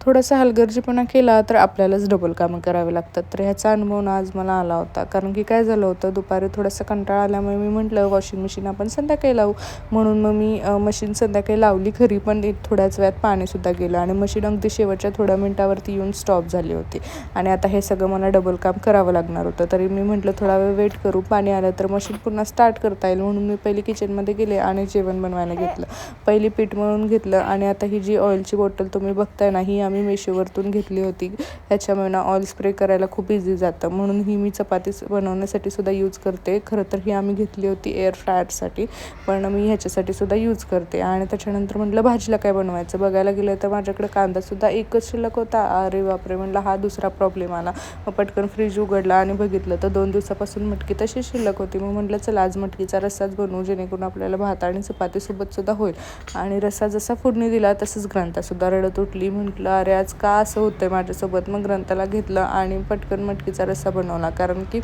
थोडासा हलगर्जीपणा केला तर आपल्यालाच डबल कामं करावे लागतात. तर ह्याचा अनुभव ना आज मला आला होता. कारण की काय झालं होतं, दुपारी थोडासा कंटाळा आल्यामुळे मी म्हटलं वॉशिंग मशीन आपण संध्याकाळी लावू. म्हणून मग मी मशीन संध्याकाळी लावली खरी, पण थोड्याच वेळात पाणीसुद्धा गेलं आणि मशीन अगदी शेवटच्या थोड्या मिनटावरती येऊन स्टॉप झाली होती. आणि आता हे सगळं मला डबल काम करावं लागणार होतं. तरी मी म्हटलं थोडा वेळ वेट करू, पाणी आलं तर मशीन पुन्हा स्टार्ट करता येईल. म्हणून मी पहिली किचनमध्ये गेले आणि जेवण बनवायला घेतलं. पहिली पीठ मळून घेतलं आणि आता ही जी ऑइलची बॉटल तुम्ही बघताय ना, ही आम्ही मेशोवरतून घेतली होती. ह्याच्यामुळे ना ऑइल स्प्रे करायला खूप इझी जातं, म्हणून ही मी चपाती बनवण्यासाठी सुद्धा यूज करते. खरं तर ही आम्ही घेतली होती एअर फ्रायरसाठी, पण मी ह्याच्यासाठी सुद्धा यूज करते. आणि त्याच्यानंतर म्हटलं भाजीला काय बनवायचं बघायला गेलं तर माझ्याकडे कांदासुद्धा एकच शिल्लक होता. अरे बापरे, म्हटलं हा दुसरा प्रॉब्लेम आला. मग पटकन फ्रीज उघडला आणि बघितलं तर 2 दिवसापासून मटकी तशी शिल्लक होती. मग म्हटलं चला आज मटकीचा रस्साच बनवू, जेणेकरून आपल्याला भात आणि चपातीसोबत सुद्धा होईल. आणि रस्सा जसा फोडणी दिला तसंच ग्रंथासुद्धा रडत उठली. म्हटलं अरे आज का असं होतंय माझ्यासोबत. मग ग्रंथाला घेतलं आणि पटकन मटकीचा रस्सा बनवला. कारण की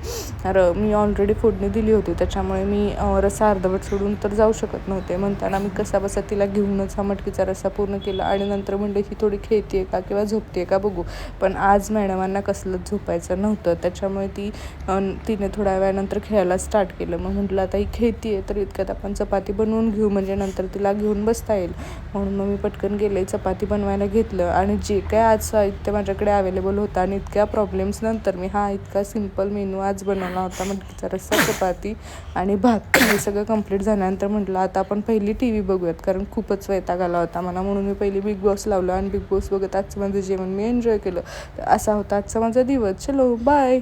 मी ऑलरेडी फोडणी दिली होती, त्याच्यामुळे मी रस्सा अर्धवट सोडून तर जाऊ शकत नव्हते. म्हणताना मी कसाबसा तिला घेऊनच हा मटकीचा रस्सा पूर्ण केला. आणि नंतर म्हणलं ही थोडी खेळते का किंवा झोपते का बघू. पण आज मॅडमांना कसलंच झोपायचं नव्हतं, त्याच्यामुळे तिने थोड्या वेळानंतर खेळायला स्टार्ट केलं. मग म्हटलं आता ही खेळते तर इतक्यात आपण चपाती बनवून घेऊ, म्हणजे नंतर तिला घेऊन बसता येईल. म्हणून मग मी पटकन गेले, चपाती बनवायला घेतलं. आणि जे काय आज साहित्य माझ्याकडे अवेलेबल होतं आणि इतक्या प्रॉब्लेम्स नंतर मी हा इतका सिम्पल मेनू आज बनवला होता. मटकीचा रस्सा, चपाती आणि भात. तर हे सगळं कंप्लीट झाल्यानंतर म्हटलं आता आपण पहिली TV बघूयात, कारण खूपच वैताग आला होता मला. म्हणून मी पहिली बिग बॉस लावलं आणि बिग बॉस बघत आजचं माझं जेवण मी एन्जॉय केलं. तर असा होता आजचा माझा दिवस. चलो बाय.